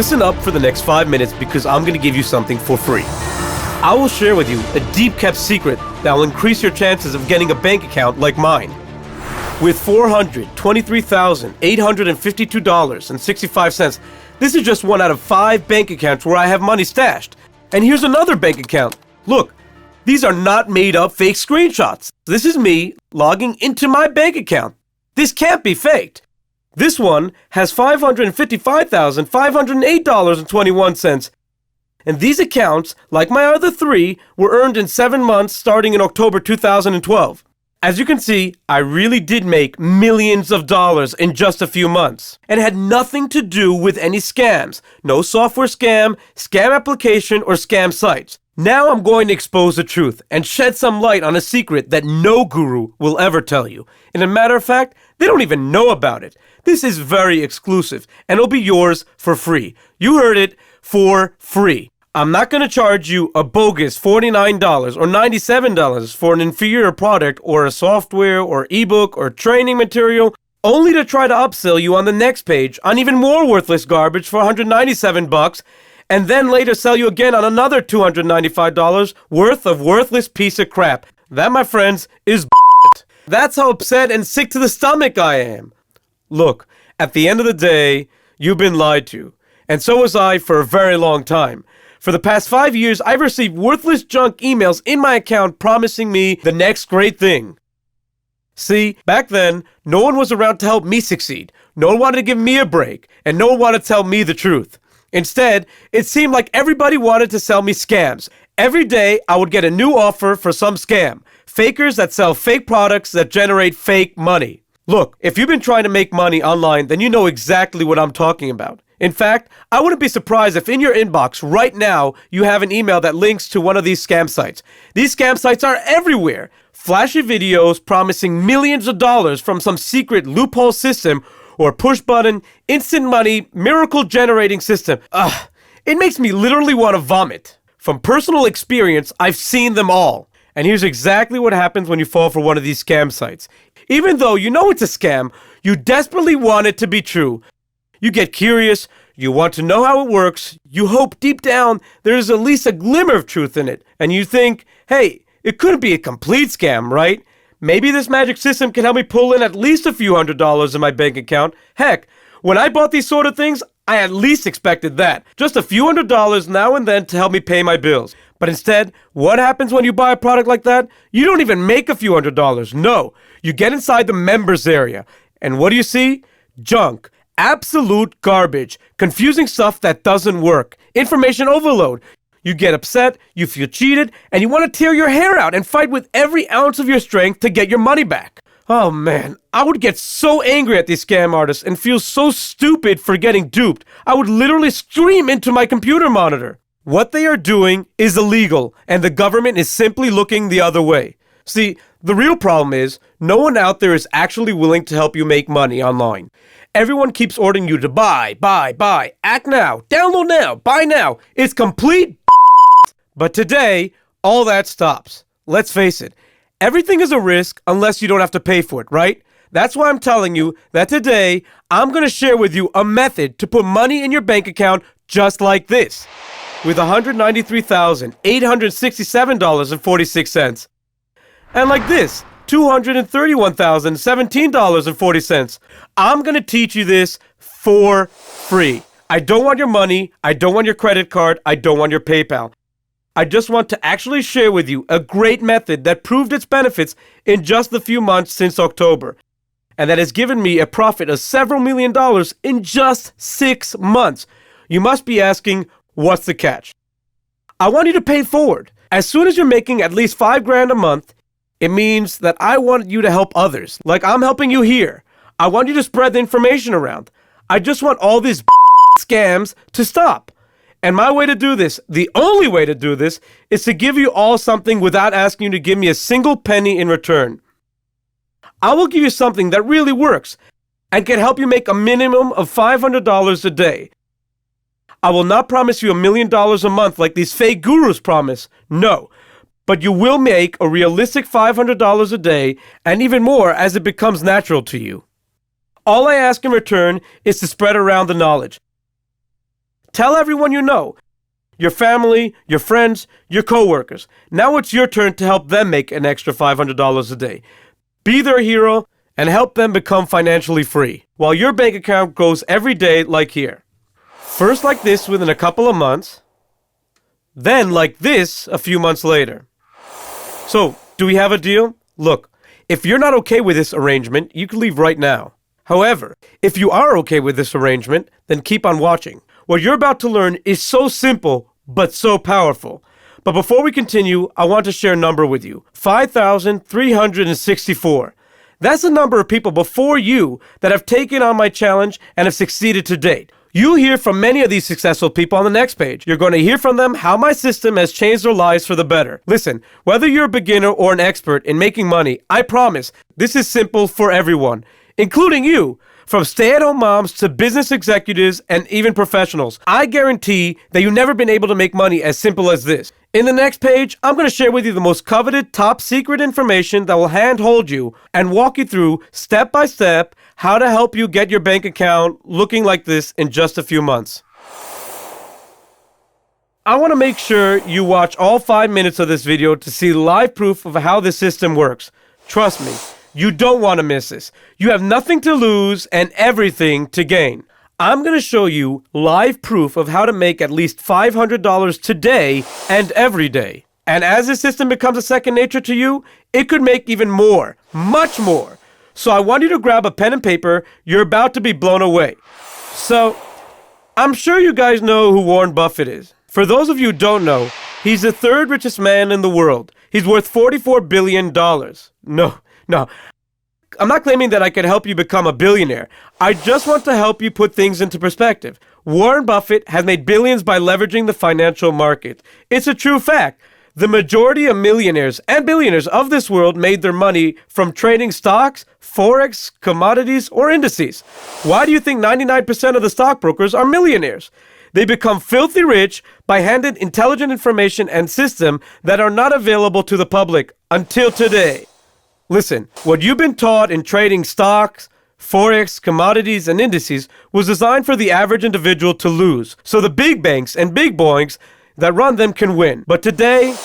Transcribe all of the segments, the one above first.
listen up for the next 5 minutes because I'm going to give you something for free. I will share with you a deep-kept secret that will increase your chances of getting a bank account like mine. With $423,852.65, this is just one out of 5 bank accounts where I have money stashed. And here's another bank account. Look, these are not made-up fake screenshots. This is me logging into my bank account. This can't be faked. This one has $555,508.21. And these accounts, like my other 3, were earned in 7 months starting in October 2012. As you can see, I really did make millions of dollars in just a few months. And it had nothing to do with any scams. No software scam, scam application, or scam sites. Now I'm going to expose the truth and shed some light on a secret that no guru will ever tell you. And as a matter of fact, they don't even know about it. This is very exclusive, and it'll be yours for free. You heard it, for free. I'm not going to charge you a bogus $49 or $97 for an inferior product or a software or ebook or training material, only to try to upsell you on the next page on even more worthless garbage for $197, and then later sell you again on another $295 worth of worthless piece of crap. That, my friends, is bullshit. That's how upset and sick to the stomach I am. Look, at the end of the day, you've been lied to. And so was I for a very long time. For the past 5 years, I've received worthless junk emails in my account promising me the next great thing. See, back then, no one was around to help me succeed. No one wanted to give me a break, and no one wanted to tell me the truth. Instead, it seemed like everybody wanted to sell me scams. Every day, I would get a new offer for some scam. Fakers that sell fake products that generate fake money. Look, if you've been trying to make money online, then you know exactly what I'm talking about. In fact, I wouldn't be surprised if in your inbox right now you have an email that links to one of these scam sites. These scam sites are everywhere. Flashy videos promising millions of dollars from some secret loophole system or push button, instant money, miracle generating system. It makes me literally want to vomit. From personal experience, I've seen them all. And here's exactly what happens when you fall for one of these scam sites. Even though you know it's a scam, you desperately want it to be true. You get curious, you want to know how it works, you hope deep down there's at least a glimmer of truth in it, and you think, hey, it couldn't be a complete scam, right? Maybe this magic system can help me pull in at least a few $100s in my bank account. Heck, when I bought these sort of things, I at least expected that. Just a few $100s now and then to help me pay my bills. But instead, what happens when you buy a product like that? You don't even make a few $100s. No, you get inside the members area. And what do you see? Junk. Absolute garbage. Confusing stuff that doesn't work. Information overload. You get upset, you feel cheated, and you want to tear your hair out and fight with every ounce of your strength to get your money back. Oh man, I would get so angry at these scam artists and feel so stupid for getting duped. I would literally scream into my computer monitor. What they are doing is illegal, and the government is simply looking the other way. See, the real problem is, no one out there is actually willing to help you make money online. Everyone keeps ordering you to buy, act now, download now, buy now. It's complete But today, all that stops. Let's face it, everything is a risk unless you don't have to pay for it, right? That's why I'm telling you that today, I'm going to share with you a method to put money in your bank account just like this. With $193,867.46. And like this, $231,017.40. I'm going to teach you this for free. I don't want your money. I don't want your credit card. I don't want your PayPal. I just want to actually share with you a great method that proved its benefits in just the few months since October. And that has given me a profit of several $1,000,000 in just 6 months. You must be asking, what's the catch? I want you to pay forward. As soon as you're making at least $5,000 a month, it means that I want you to help others, like I'm helping you here. I want you to spread the information around. I just want all these scams to stop. And my way to do this, the only way to do this, is to give you all something without asking you to give me a single penny in return. I will give you something that really works and can help you make a minimum of $500 a day. I will not promise you $1,000,000 a month like these fake gurus promise. No. But you will make a realistic $500 a day and even more as it becomes natural to you. All I ask in return is to spread around the knowledge. Tell everyone you know. Your family, your friends, your coworkers. Now it's your turn to help them make an extra $500 a day. Be their hero and help them become financially free, while your bank account grows every day like here. First like this within a couple of months, then like this a few months later. So, do we have a deal? Look, if you're not okay with this arrangement, you can leave right now. However, if you are okay with this arrangement, then keep on watching. What you're about to learn is so simple, but so powerful. But before we continue, I want to share a number with you. 5,364. That's the number of people before you that have taken on my challenge and have succeeded to date. You'll hear from many of these successful people on the next page. You're going to hear from them how my system has changed their lives for the better. Listen, whether you're a beginner or an expert in making money, I promise this is simple for everyone, including you. From stay-at-home moms to business executives and even professionals, I guarantee that you've never been able to make money as simple as this. In the next page, I'm going to share with you the most coveted top secret information that will handhold you and walk you through step by step how to help you get your bank account looking like this in just a few months. I want to make sure you watch all 5 minutes of this video to see live proof of how this system works. Trust me. You don't want to miss this. You have nothing to lose and everything to gain. I'm going to show you live proof of how to make at least $500 today and every day. And as this system becomes a second nature to you, it could make even more, much more. So I want you to grab a pen and paper. You're about to be blown away. So, I'm sure you guys know who Warren Buffett is. For those of you who don't know, he's the third richest man in the world. He's worth $44 billion. No, I'm not claiming that I could help you become a billionaire. I just want to help you put things into perspective. Warren Buffett has made billions by leveraging the financial market. It's a true fact. The majority of millionaires and billionaires of this world made their money from trading stocks, forex, commodities, or indices. Why do you think 99% of the stockbrokers are millionaires? They become filthy rich by handed intelligent information and system that are not available to the public until today. Listen, what you've been taught in trading stocks, forex, commodities, and indices was designed for the average individual to lose, so the big banks and big boys that run them can win. But today,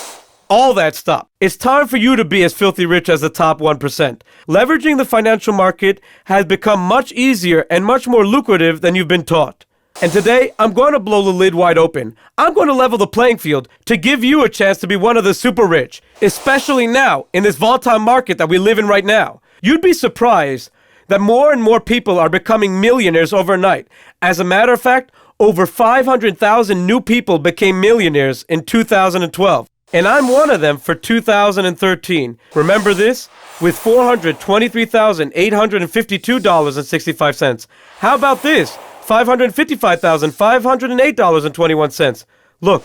all that stopped. It's time for you to be as filthy rich as the top 1%. Leveraging the financial market has become much easier and much more lucrative than you've been taught. And today, I'm going to blow the lid wide open. I'm going to level the playing field to give you a chance to be one of the super rich, especially now in this volatile market that we live in right now. You'd be surprised that more and more people are becoming millionaires overnight. As a matter of fact, over 500,000 new people became millionaires in 2012. And I'm one of them for 2013. Remember this? With $423,852.65. How about this? $555,508.21. Look,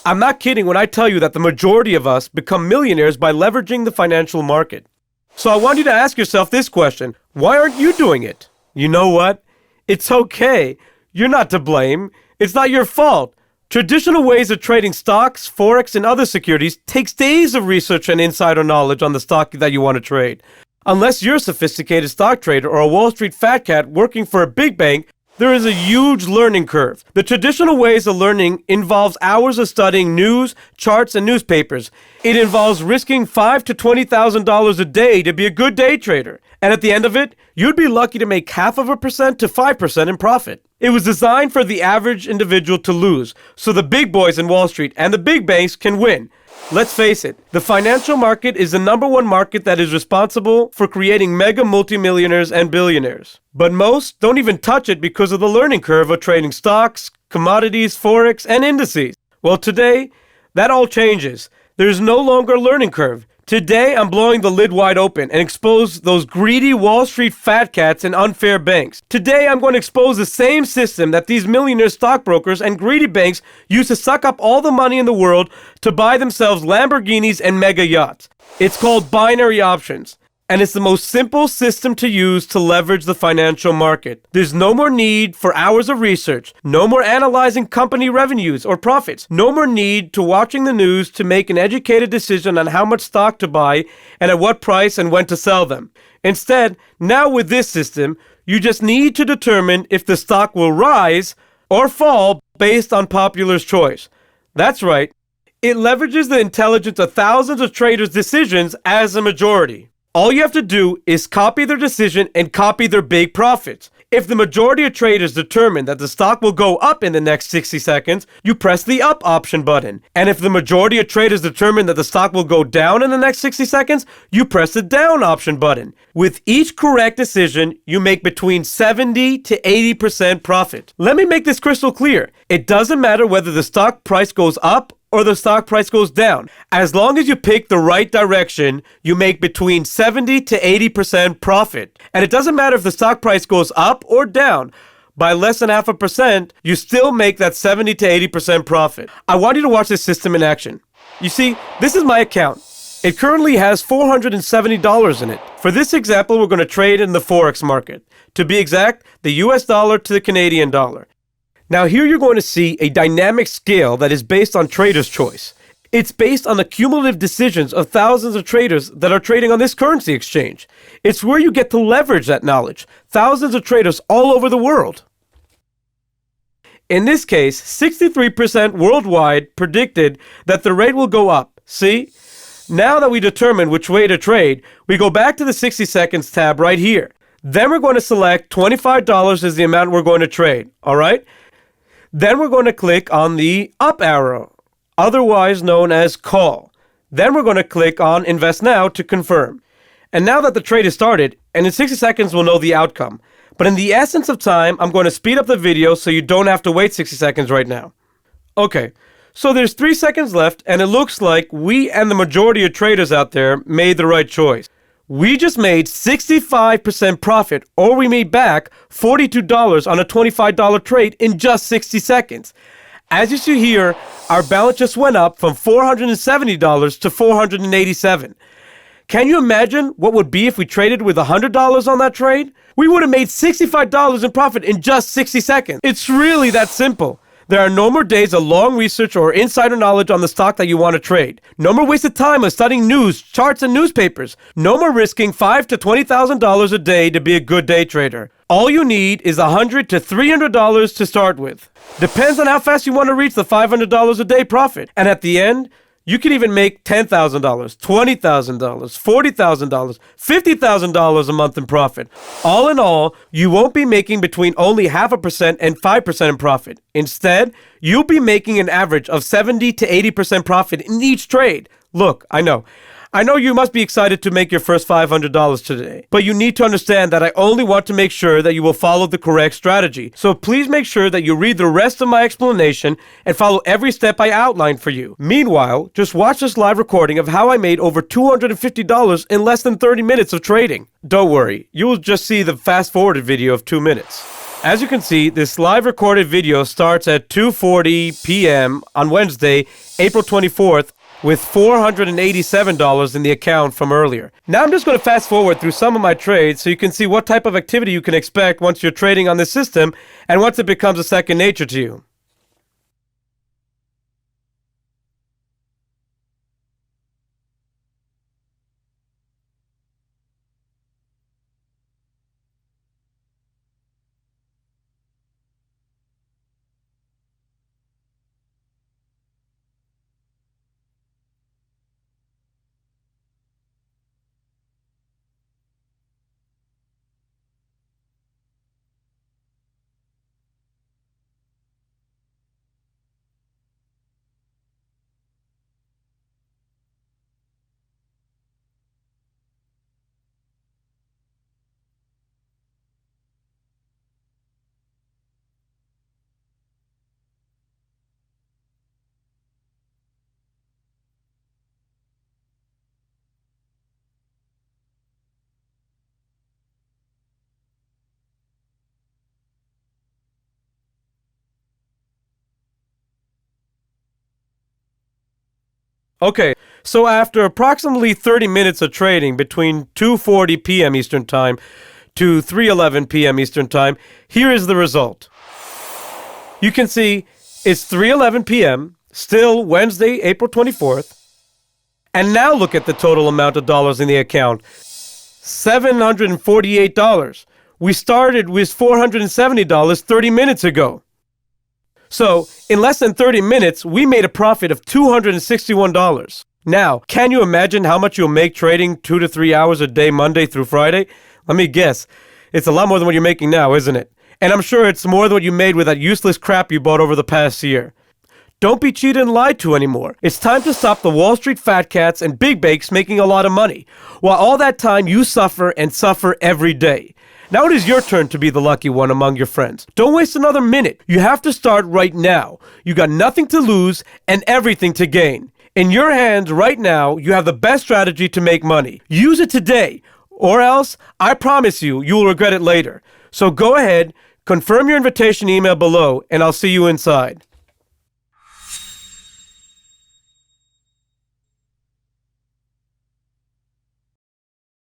I'm not kidding when I tell you that the majority of us become millionaires by leveraging the financial market. So I want you to ask yourself this question. Why aren't you doing it? You know what? It's okay. You're not to blame. It's not your fault. Traditional ways of trading stocks, forex, and other securities takes days of research and insider knowledge on the stock that you want to trade. Unless you're a sophisticated stock trader or a Wall Street fat cat working for a big bank, there is a huge learning curve. The traditional ways of learning involves hours of studying news, charts, and newspapers. It involves risking $5,000 to $20,000 a day to be a good day trader. And at the end of it, you'd be lucky to make 0.5% to 5% in profit. It was designed for the average individual to lose, so the big boys in Wall Street and the big banks can win. Let's face it, the financial market is the number one market that is responsible for creating mega multimillionaires and billionaires. But most don't even touch it because of the learning curve of trading stocks, commodities, forex, and indices. Well, today, that all changes. There's no longer a learning curve. Today, I'm blowing the lid wide open and expose those greedy Wall Street fat cats and unfair banks. Today, I'm going to expose the same system that these millionaire stockbrokers and greedy banks use to suck up all the money in the world to buy themselves Lamborghinis and mega yachts. It's called binary options. And it's the most simple system to use to leverage the financial market. There's no more need for hours of research, no more analyzing company revenues or profits, no more need to watching the news to make an educated decision on how much stock to buy and at what price and when to sell them. Instead, now with this system, you just need to determine if the stock will rise or fall based on popular's choice. That's right. It leverages the intelligence of thousands of traders' decisions as a majority. All you have to do is copy their decision and copy their big profits. If the majority of traders determine that the stock will go up in the next 60 seconds, you press the up option button. And if the majority of traders determine that the stock will go down in the next 60 seconds, you press the down option button. With each correct decision, you make between 70 to 80% profit. Let me make this crystal clear. It doesn't matter whether the stock price goes up or the stock price goes down. As long as you pick the right direction, you make between 70 to 80% profit. And it doesn't matter if the stock price goes up or down. By less than 0.5%, you still make that 70 to 80% profit. I want you to watch this system in action. You see, this is my account. It currently has $470 in it. For this example, we're going to trade in the Forex market. To be exact, the US dollar to the Canadian dollar. Now here you're going to see a dynamic scale that is based on trader's choice. It's based on the cumulative decisions of thousands of traders that are trading on this currency exchange. It's where you get to leverage that knowledge. Thousands of traders all over the world. In this case, 63% worldwide predicted that the rate will go up. See? Now that we determined which way to trade, we go back to the 60 seconds tab right here. Then we're going to select $25 as the amount we're going to trade. All right? Then we're going to click on the up arrow, otherwise known as call. Then we're going to click on invest now to confirm. And now that the trade is started, and in 60 seconds we'll know the outcome. But in the essence of time, I'm going to speed up the video so you don't have to wait 60 seconds right now. Okay, so there's 3 seconds left, and it looks like we and the majority of traders out there made the right choice. We just made 65% profit, or we made back $42 on a $25 trade in just 60 seconds. As you see here, our balance just went up from $470 to $487. Can you imagine what would be if we traded with $100 on that trade? We would have made $65 in profit in just 60 seconds. It's really that simple. There are no more days of long research or insider knowledge on the stock that you want to trade. No more wasted time of studying news, charts, and newspapers. No more risking $5,000 to $20,000 a day to be a good day trader. All you need is $100 to $300 to start with. Depends on how fast you want to reach the $500 a day profit. And at the end, you can even make $10,000, $20,000, $40,000, $50,000 a month in profit. All in all, you won't be making between only 0.5% and 5% in profit. Instead, you'll be making an average of 70 to 80% profit in each trade. Look, I know you must be excited to make your first $500 today, but you need to understand that I only want to make sure that you will follow the correct strategy. So please make sure that you read the rest of my explanation and follow every step I outlined for you. Meanwhile, just watch this live recording of how I made over $250 in less than 30 minutes of trading. Don't worry, you will just see the fast-forwarded video of 2 minutes. As you can see, this live recorded video starts at 2:40 p.m. on Wednesday, April 24th, with $487 in the account from earlier. Now I'm just going to fast forward through some of my trades so you can see what type of activity you can expect once you're trading on this system and once it becomes a second nature to you. Okay, so after approximately 30 minutes of trading between 2:40 p.m. Eastern Time to 3:11 p.m. Eastern Time, here is the result. You can see it's 3:11 p.m., still Wednesday, April 24th. And now look at the total amount of dollars in the account. $748. We started with $470 30 minutes ago. So, in less than 30 minutes, we made a profit of $261. Now, can you imagine how much you'll make trading 2 to 3 hours a day, Monday through Friday? Let me guess. It's a lot more than what you're making now, isn't it? And I'm sure it's more than what you made with that useless crap you bought over the past year. Don't be cheated and lied to anymore. It's time to stop the Wall Street fat cats and big bakes making a lot of money, while all that time you suffer and suffer every day. Now it is your turn to be the lucky one among your friends. Don't waste another minute. You have to start right now. You got nothing to lose and everything to gain. In your hands right now, you have the best strategy to make money. Use it today, or else, I promise you, you will regret it later. So go ahead, confirm your invitation email below, and I'll see you inside.